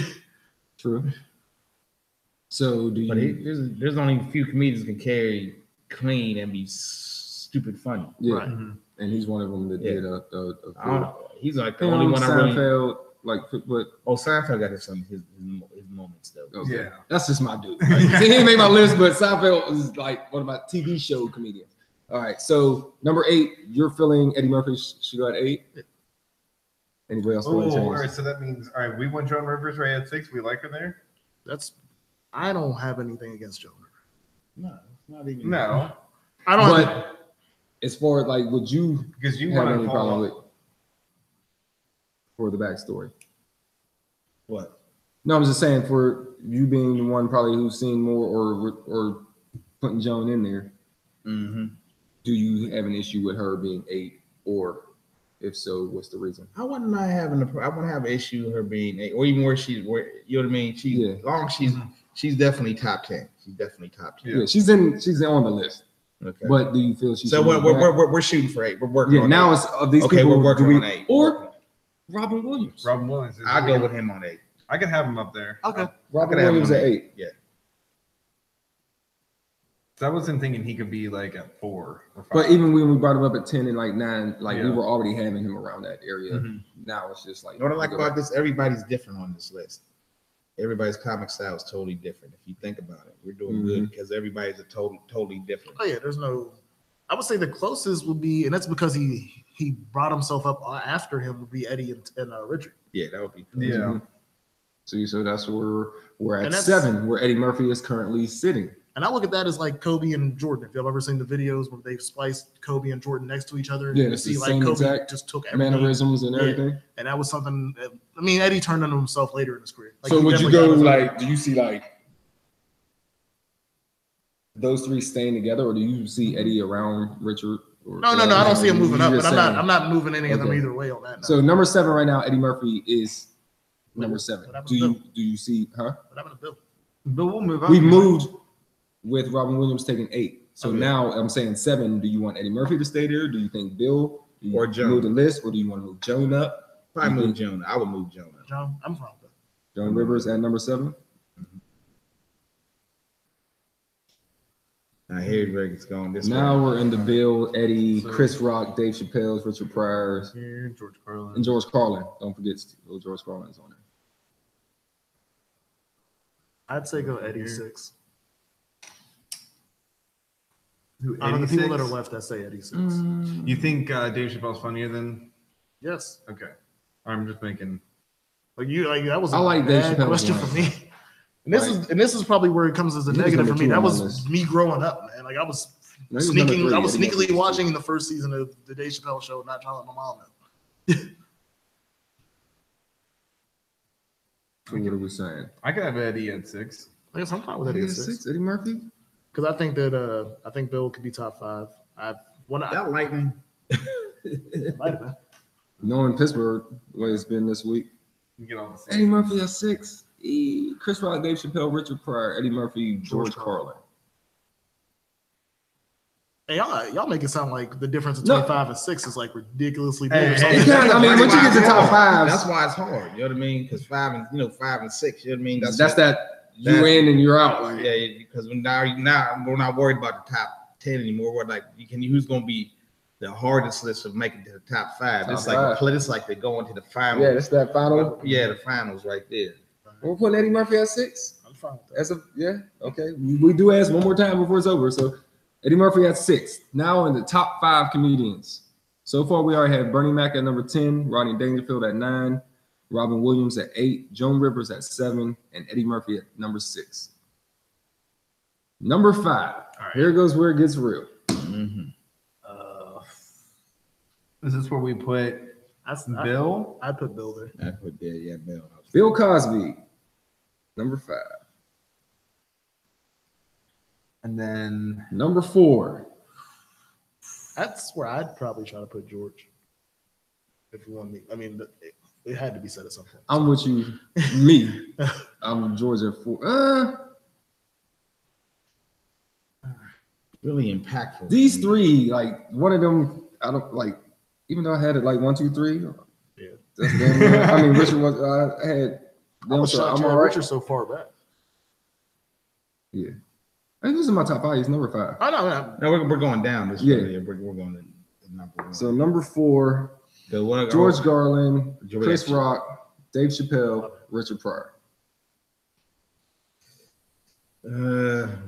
True. So do you? But there's only a few comedians can carry clean and be stupid funny. Yeah, right. And he's one of them that did a I don't know. He's like the only one I really. Seinfeld, like, but Seinfeld got his moments though. okay. Yeah, that's just my dude. Like, he didn't make my list, but Seinfeld is like one of my TV show comedians. All right, so number 8, you're feeling Eddie Murphy should go at 8. Anybody else want to change? All right, so that means we won Joan Rivers right at 6. We like her there. I don't have anything against Joan Rivers. No, it's not even. No, I don't. But as far as like, would you because you have want any to problem with for the backstory? What? No, I'm just saying for you being the one probably who's seen more or putting Joan in there. Mm-hmm. Do you have an issue with her being 8, or if so, what's the reason? I wouldn't have an issue with her being 8, or even where you know what I mean. She's definitely top 10. She's definitely top 10. Yeah, she's on the list. Okay. But do you feel she? So we're shooting for 8. We're working. Yeah. On Now 8. it's of these okay. people. We're working on 8. Or Robin Williams. Robin Williams. I'll go with him on 8. I can have him up there. Okay. Robin Williams at 8. Yeah. So I wasn't thinking he could be like at 4 or 5. But even when we brought him up at 10 and like 9, like we were already having him around that area. Mm-hmm. Now it's just like. What I like about this, everybody's different on this list. Everybody's comic style is totally different. If you think about it, we're doing good because everybody's a totally different. Oh yeah, there's no. I would say the closest would be, and that's because he brought himself up after him would be Eddie and Richard. Yeah, that would be. Yeah. Mm-hmm. So that's where we're at 7, where Eddie Murphy is currently sitting. And I look at that as like Kobe and Jordan. If y'all ever seen the videos where they've spliced Kobe and Jordan next to each other, Yeah, you it's see the like same Kobe exact just took everything. mannerisms and everything. And that was something. I mean, Eddie turned into himself later in his career. Like, so he would you definitely go got his- like? Do you see like those 3 staying together, or do you see Eddie around Richard? No. I don't see him moving up, but saying, I'm not moving any of them Okay. either way on that. No. So number 7 right now, Eddie Murphy is number What 7. happened Do to you see? Huh? What happened to Bill? But we'll move on. We moved with Robin Williams taking 8. So Okay. now I'm saying 7. Do you want Eddie Murphy to stay there? Do you think Bill Or Joan? move the list, or do you want to move Joan up? Probably move Jonah. I would move Jonah. John, I'm from that. Joan Rivers at number 7. I hear Reagan's going this Now way. we're in the Bill, Eddie, So- Chris Rock, Dave Chappelle's, Richard Pryor's, Here, George Carlin. and George Carlin. Don't forget George Carlin's on there. I'd say go Eddie Here. 6. Who, Out of the people 86? that are left, I say Eddie 6. You think Dave Chappelle's funnier than? Yes. Okay. I'm just making. Like that was a I like Dave bad Chappelle's question one. for me. And this is probably where it comes as a He was negative number for me. 2 That on my was list. me growing up, man. Like I was No, he was number sneaking. 3, I was Eddie sneakily Murphy. watching the first season of the Dave Chappelle show, not trying to let my mom know. So what are we saying? I could have Eddie at 6. I guess I'm fine with Eddie at 6 Eddie Murphy? because I think that I think Bill could be top 5. I That lightning. might have been. Knowing Pittsburgh, the way it's been this week. You get all the Eddie Murphy at 6. Chris Rock, Dave Chappelle, Richard Pryor, Eddie Murphy, George Carlin. Hey, y'all make it sound like the difference No. between 5 and 6 is like ridiculously big. Hey, or something. It can, I mean, once you get to top fives, That's why it's hard. You know what I mean? Because 5 and 6. You know what I mean? that's what- that you in and you're out. Like, Yeah, because now we're not worried about the top 10 anymore. We're like, who's going to be the hardest list of making to the top 5? Top It's five. like it's like they're going to the final. yeah, that's that final. Yeah, the finals right there. We're putting Eddie Murphy at 6. I'm fine with that. Okay. We do ask one more time before it's over. So Eddie Murphy at 6. Now in the top 5 comedians. So far, we already have Bernie Mac at number 10, Rodney Dangerfield at 9, Robin Williams at 8, Joan Rivers at 7, and Eddie Murphy at number 6. Number 5. right. Here goes where it gets real. Mm-hmm. Is this where we put Bill? I put Bill there. I put there, yeah, Bill. Bill Cosby, number 5. And then Number 4. That's where I'd probably try to put George. If you want me, I mean, it had to be said at some point. I'm with you. Me. I'm George at 4. Really impactful. These 3, like one of them, I don't like. Even though I had it like 1, 2, 3. Yeah. That's damn. I mean, Richard was. I had. I was so shocked I'm you had all right. Richard so far back. Yeah. I think this is my top 5. He's number 5. I know. No, we're going down this Yeah. way. We're going to number 1. So number 4, George Garland, George Chris Garland. Rock, Dave Chappelle, Richard Pryor.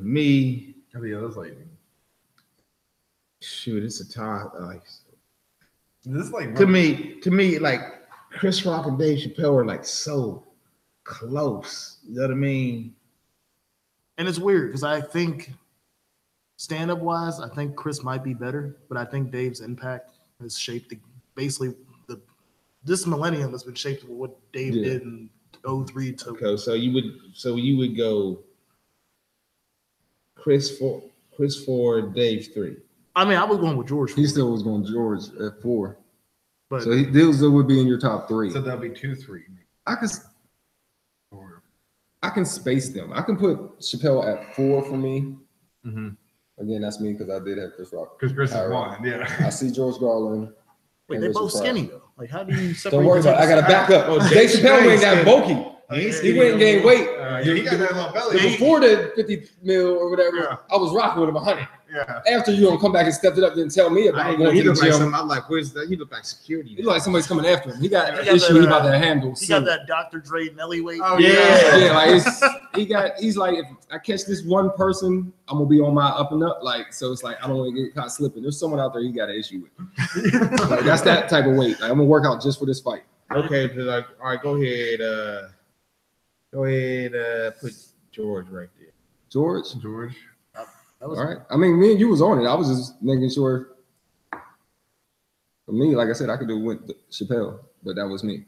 Me. oh yeah, that's like Shoot, it's a tie. this is like To me, like Chris Rock and Dave Chappelle are like so close. You know what I mean? And it's weird because I think stand-up wise, I think Chris might be better, but I think Dave's impact has shaped this millennium has been shaped with what Dave did in 03 to Okay, so you would go Chris 4, Dave 3. I mean, I was going with George. He still was going George at 4. but So those would be in your top 3. so that'll be 2, 3. I can space them. I can put Chappelle at 4 for me. Mm-hmm. Again, that's me because I did have Chris Rock. Because Chris is All right. one, yeah. I see George Garland. wait, and they're Richard both Pryor. skinny though. Like, how do you separate? Don't worry about it. I got to back up. Oh, Dave Dave Chappelle went Chappelle got bulky. He went and gained weight. Yeah, he got that little belly. Before the 50 mil or whatever, Yeah. I was rocking with him 100. Yeah. After you don't come back and stepped it up, then tell me I about ain't know going he to the looked like gym. something. I'm like, where's that? He looked like security. He look like somebody's coming after him. He got He an got issue that, he about to handle. He soon. got that Dr. Dre Nelly weight. Oh, Yeah, like he's like, if I catch this one person, I'm gonna be on my up and up. Like, so it's like I don't want to get caught slipping. There's someone out there he got an issue with. Like, that's that type of weight. Like, I'm gonna work out just for this fight. Okay, like, all right, go ahead. Put George right there. George. That was All right. I mean, me and you was on it. I was just making sure. For me, like I said, I could do with Chappelle, but that was me.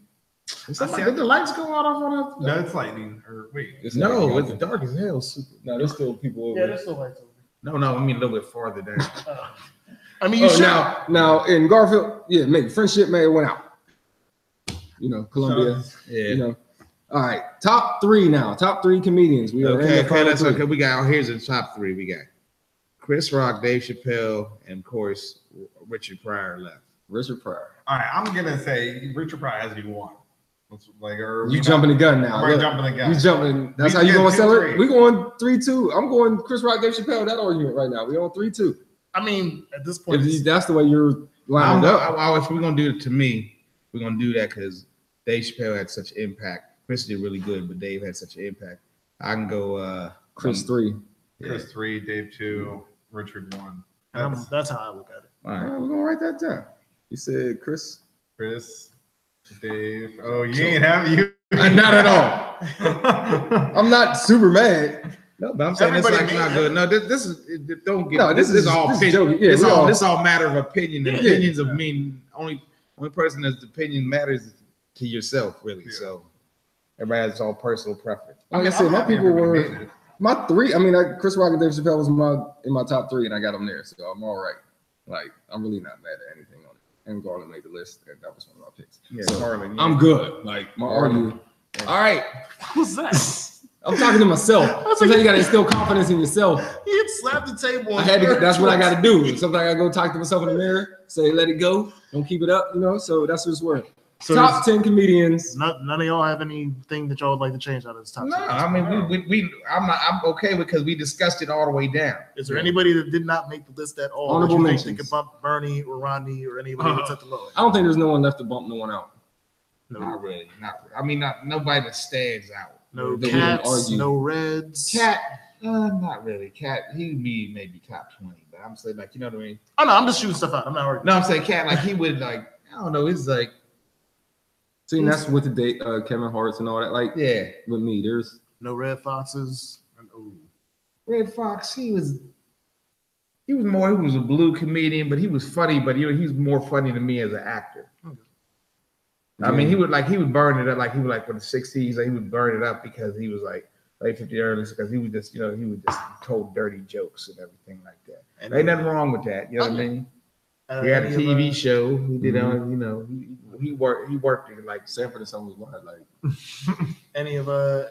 Did the lights go out off on that? No, it's lightning. Or wait. No, it's dark as hell. No, there's still people over yeah, there. there's still lights over. No, I mean a little bit farther down. I mean, you should. Now in Garfield, yeah, maybe Friendship may have went out. You know, Columbia. Yeah. You know. All right, top 3 now. Top 3 comedians. We are in the final that's 3. okay. We got here's the top 3. We got Chris Rock, Dave Chappelle, and of course Richard Pryor left. Richard Pryor. All right, I'm gonna say Richard Pryor has to be 1. Let's, like, or You jumping the gun now. We're Look, jumping the gun. You jumping. That's We how you get going to sell 2-3. it? We going 3-2. I'm going Chris Rock, Dave Chappelle. That argument right now. We on 3-2. I mean, at this point, That's the way you're lined up. If we're gonna do it to me, we're gonna do that because Dave Chappelle had such impact. Chris did really good, but Dave had such an impact. I can go Chris 3. Chris 3, Dave 2, Richard 1. that's how I look at it. All All right. right, we're gonna write that down. You said Chris. Chris, Dave. Oh, you ain't have you. Not at all. I'm not super mad. No, but I'm saying it's Everybody like not good. No, this is don't get. No, this is all this is opinion. joking. Yeah, This we all all- this all matter of opinion. And Yeah. opinions of mean only person that's opinion matters to yourself, really. Yeah. So everybody has its all personal preference. Like I said, I'm my happy people everybody made were it. my 3. I mean, Chris Rock and Dave Chappelle was in my top 3, and I got them there, so I'm all right. Like, I'm really not mad at anything on it. And Garland made the list, and that was one of my picks. Yeah, So, Harlan. I'm good. Like my argument. All right. What's that? I'm talking to myself. Sometimes you gotta instill confidence in yourself. He had slapped the table. That's what I gotta do. Sometimes I go talk to myself in the mirror, say, let it go, don't keep it up, so that's what's worth. So top 10 comedians. None of y'all have anything that y'all would like to change out of this top 10? No, I mean I'm okay with because we discussed it all the way down. Is there anybody that did not make the list at all? Honorable that you think they mentions. could bump Bernie or Rodney or anybody that's at the low end? I don't think there's no one left to bump no one out. No. Not really. Nobody that stands out. No They Cats, wouldn't argue. no Reds. Cat, not really. Cat, he'd be maybe top 20, but I'm saying you know what I mean. Oh no, I'm just shooting stuff out. I'm not arguing. No, I'm saying Cat, he would I don't know. It's See, and that's with the date, Kevin Hart's and all that. yeah. With me, there's No Red Foxes. Red Fox, he was a blue comedian, but he was funny, but he's more funny than me as an actor. Okay. I mean, he would burn it up, he would in the 60s, he would burn it up because he was late 50s, early, because he would just, he would just told dirty jokes and everything like that. And ain't nothing wrong with that, you know what I mean? He had a TV show. He did he worked it Sanford and Son was wild. Any of I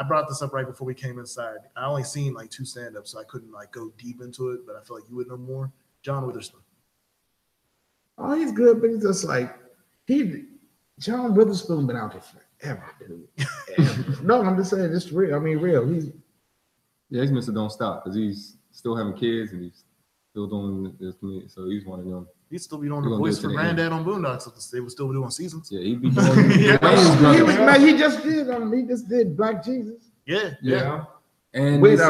brought this up right before we came inside. I only seen 2 stand-ups, so I couldn't go deep into it, but I feel like you would know more. John Witherspoon. Oh, he's good, but he's just John Witherspoon been out there forever, dude. Ever. No, I'm just saying, it's real. I mean, real. He's Mr. Don't Stop because he's still having kids and he's still doing this to me. So he's one of them. He'd still be doing the voice for Granddad on Boondocks if they would still be doing seasons. Yeah, he'd be doing he just did Black Jesus. Yeah. And with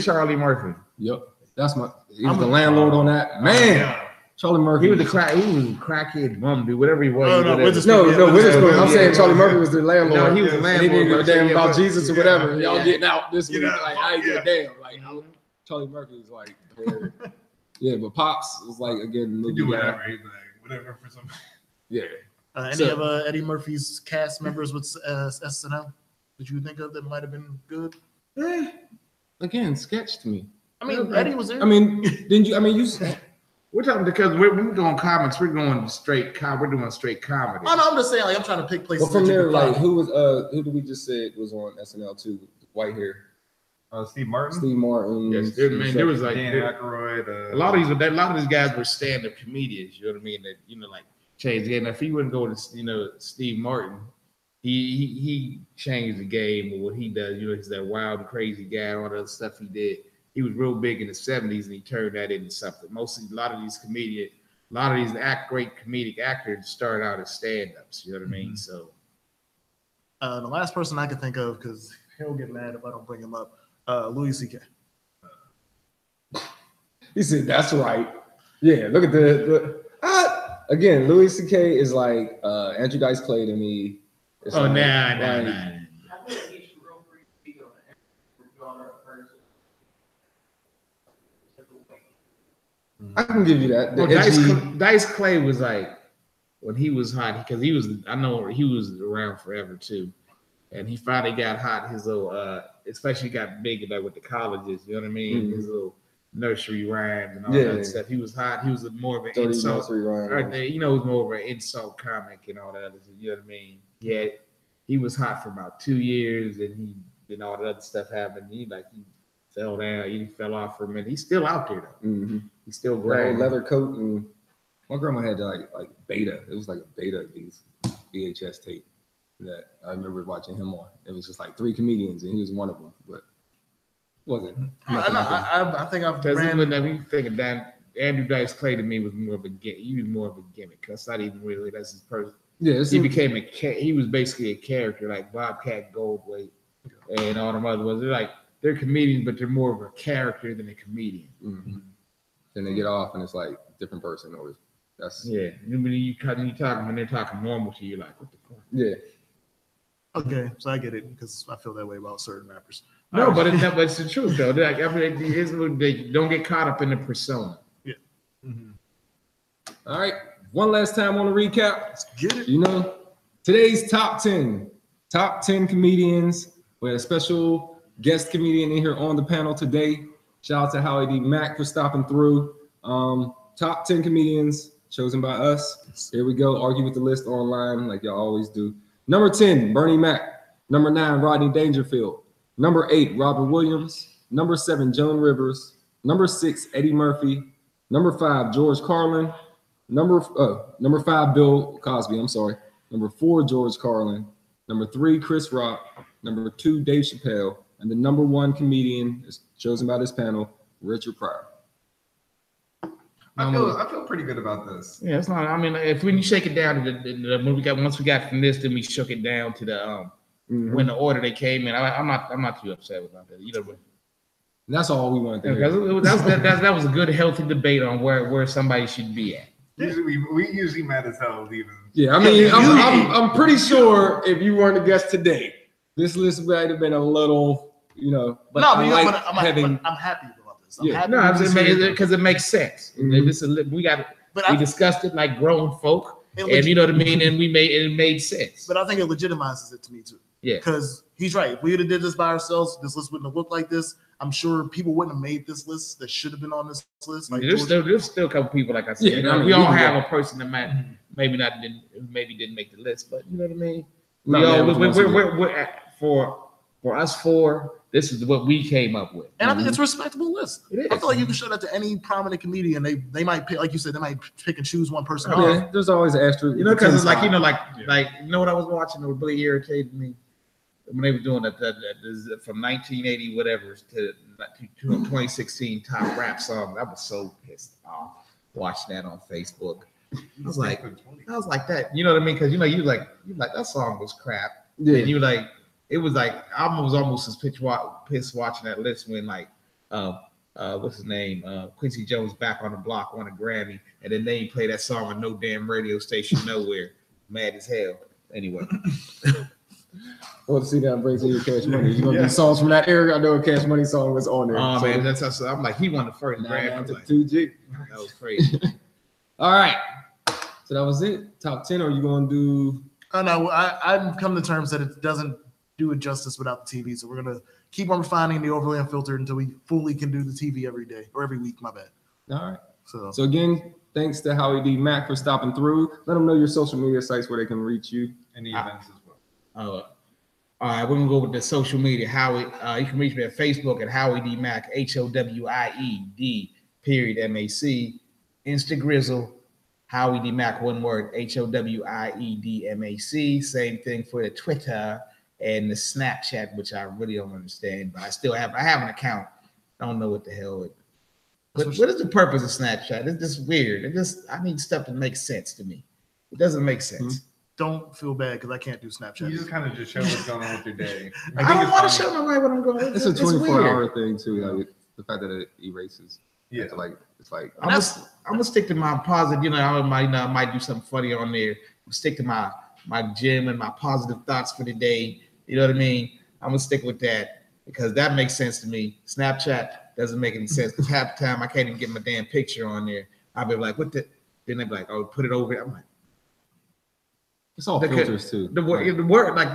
Charlie Murphy. Yep. He was the landlord on that. Man. Charlie Murphy. He was a crackhead bum dude, whatever he was. No, Witherspoon. I'm saying Charlie Murphy was the landlord. No, he was the landlord. He didn't give a damn about Jesus or whatever. Yeah. Y'all getting out this week. I ain't give a damn. Charlie Murphy was yeah, but Pops was again, do whatever. He's whatever for some. Yeah. Any of Eddie Murphy's cast members with SNL that you think of that might have been good? Again, sketch to me. I mean, Eddie was there. I mean, didn't you? I mean, you. We're talking because when we're doing comics, we're going straight. We're doing straight comedy. Oh, no, I'm just saying, I'm trying to pick places. Well, from there, who did we just say was on SNL too? White hair. Steve Martin. Steve Martin. Yes, there was Dan Aykroyd. a lot of these guys were stand-up comedians. You know what I mean? That changed the game. If he wouldn't go to Steve Martin, he changed the game with what he does. He's that wild and crazy guy. All the other stuff he did. He was real big in the 70s, and he turned that into something. A lot of these great comedic actors started out as stand-ups. You know what I mean? Mm-hmm. So, the last person I could think of, because he'll get mad if I don't bring him up, Louis C.K. He said, "That's right." Yeah, look at the again. Louis C.K. is like Andrew Dice Clay to me. It's nah. I can give you that. Dice Clay was when he was hot because I know he was around forever too, and he finally got hot. His little, especially got big with the colleges. You know what I mean? Mm-hmm. His little nursery rhymes and all that stuff. He was hot. He was more of an insult. He was more of an insult comic and all that other stuff. You know what I mean? Yeah, he was hot for about 2 years, and then all that other stuff happened. He fell down. He fell off for a minute. He's still out there though. Mm-hmm. He's still growing. Leather coat, and my grandma had like Beta. It was like a Beta these VHS tape that I remember watching him on. It was just 3 comedians, and he was one of them. But wasn't. I think I've thinking that Andrew Dice Clay to me was more of a gimmick. That's not even really that's his person. Yeah, he was basically a character like Bobcat Goldthwait and all them other ones. They're comedians, but they're more of a character than a comedian. Mm-hmm. Then they get off, and it's different person. Or that's when they're talking normal to you, what the fuck? Yeah. Okay, so I get it because I feel that way about certain rappers. No, but it's the truth though. They don't get caught up in the persona. Yeah. Mm-hmm. All right. One last time on the recap. Let's get it. Today's top 10 comedians. We had a special guest comedian in here on the panel today. Shout out to Howie D. Mack for stopping through. Top 10 comedians chosen by us. Here we go. Argue with the list online like y'all always do. Number 10, Bernie Mac. Number 9, Rodney Dangerfield. Number 8, Robert Williams. Number 7, Joan Rivers. Number 6, Eddie Murphy. Number 5, George Carlin. Number 5, Bill Cosby. I'm sorry. Number 4, George Carlin. Number 3, Chris Rock. Number 2, Dave Chappelle. And the number 1 comedian is chosen by this panel, Richard Pryor. I feel pretty good about this. Yeah, it's not. I mean, if when you shake it down to once we got from this, then we shook it down to the when the order they came in. I'm not too upset about that. You know, but that's all we wanted to hear. Hear. That was a good, healthy debate on where somebody should be at. We usually mad as hell leaving. Yeah, I mean, I'm pretty sure if you weren't a guest today, this list might have been a little, you know. But no, I'm happy about this. Because it makes sense. Mm-hmm. We discussed it like grown folk, and you know what I mean. And it made sense. But I think it legitimizes it to me too. Yeah, because he's right. If we would have did this by ourselves, this list wouldn't have looked like this. I'm sure people wouldn't have made this list that should have been on this list. Like there's still a couple people, like I said. Yeah, you know, we all have a person that maybe didn't make the list, but you know what I mean. For us four, this is what we came up with, and I think it's a respectable list. It is. I feel like you can show that to any prominent comedian. They might pick, like you said, they might pick and choose one person. Yeah, there's always an asterisk. You know, because it's like what I was watching that really irritated me when they were doing that from 1980 whatever to 2016 top rap song. I was so pissed off watching that on Facebook. I was like that. You know what I mean? Because you like that song was crap. Yeah. And you like. It was like I was almost as pissed watching that list when what's his name, Quincy Jones Back on the Block won a Grammy, and then they play that song on no damn radio station nowhere. Mad as hell. Anyway. Well, to see that brings in your Cash Money. You know, these songs from that era. I know a Cash Money song was on there. Oh man, I'm like, he won the first Grammy. Like, 2G. That was crazy. All right, so that was it. Top 10. Are you going to do? Oh no, I've come to terms that it doesn't do it justice without the TV. So we're gonna keep on refining the overlay unfiltered until we fully can do the TV every day or every week. My bad. All right. So again, thanks to Howie D. Mack for stopping through. Let them know your social media sites where they can reach you and the events as well. All right, we're gonna go with the social media. Howie, you can reach me at Facebook at Howie D. Mack, HOWIED MAC. Instagrizzle, Howie D. Mack, one word, HOWIED MAC. Same thing for the Twitter and the Snapchat, which I really don't understand, but I have an account. I don't know what the hell it. What is the purpose of Snapchat? It's just weird. I need stuff that makes sense to me. It doesn't make sense. Don't feel bad because I can't do Snapchat. You just kind of just show what's going on with your day. I don't want to show nobody what I'm going. It's a 24-hour thing too. Like the fact that it erases. Yeah, it's like I'm gonna stick to my positive. You know, I might do something funny on there. Stick to my gym and my positive thoughts for the day. You know what I mean? I'm gonna stick with that because that makes sense to me. Snapchat doesn't make any sense because half the time I can't even get my damn picture on there. I'll be like, what the? Then they be like, oh, put it over here. I'm like, it's all filters too. The word, like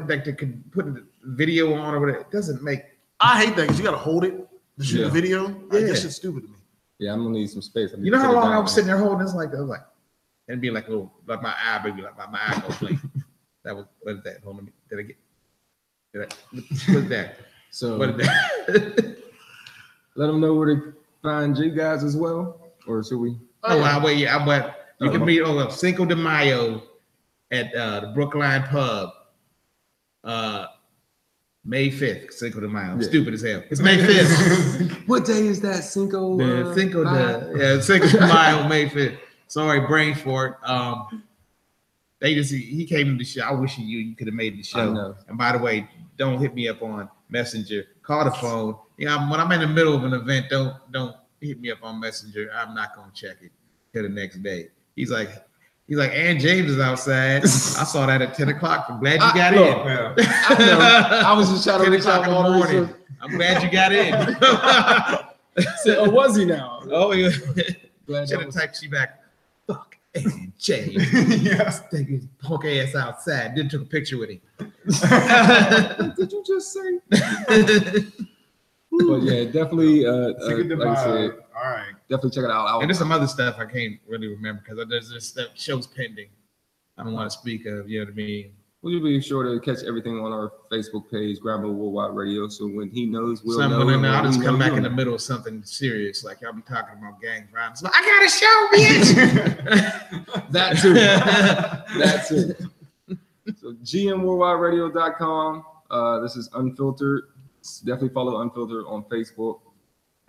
like they could put a video on or whatever. It doesn't make. I hate that because you gotta hold it to shoot a video. Yeah. Like, this shit's stupid to me. Yeah, I'm gonna need some space. You know how long I was sitting there holding this? Like I was like, and be like a little, like my eye, baby, like my eye go blink. That was what is that? Hold on, did I get? What's that? So what is that? Let them know where to find you guys as well, or should we? You can meet on Cinco de Mayo at the Brookline Pub. May 5th, Cinco de Mayo. Yeah. Stupid as hell. It's May 5th. What day is that? Cinco Cinco de Mayo, May 5th. Sorry, brain fart. He came to the show. I wish you could have made the show. And by the way, don't hit me up on Messenger. Call the phone. When I'm in the middle of an event, don't hit me up on Messenger. I'm not gonna check it till the next day. He's like, Ann James is outside. I saw that at 10 o'clock. I'm glad you got in. I was just trying to reach out in the morning. I'm glad you got in. So, was he now? Oh, yeah. Glad should have typed you back. Fuck Ann James. Yeah. Take his punk ass outside. Then took a picture with him. Did you just say? But yeah, definitely. Like I said, all right. Definitely check it out. And there's some other stuff I can't really remember because there's this stuff shows pending. I don't want to speak of. You know what I mean? We'll be sure to catch everything on our Facebook page, Grandma Worldwide Radio. So when he knows, we'll know. Something, and and I'll when just we come know, back you'll in the know. middle of something serious, like I'll be talking about gang violence. Like, I got a show, bitch. That too. That too. So gmworldwideradio.com. This is Unfiltered. Definitely follow Unfiltered on Facebook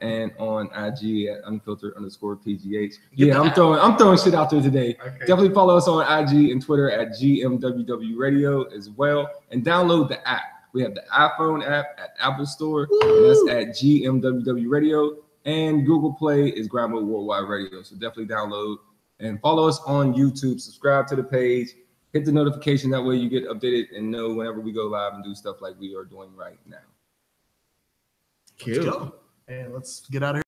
and on IG at unfiltered_PGH. Yeah, I'm throwing shit out there today. Okay. Definitely follow us on IG and Twitter at GMWW Radio as well. And download the app. We have the iPhone app at Apple Store. And that's at GMWW Radio. And Google Play is Grandma Worldwide Radio. So definitely download and follow us on YouTube. Subscribe to the page. Hit the notification. That way you get updated and know whenever we go live and do stuff like we are doing right now. Let's go. And let's get out of here.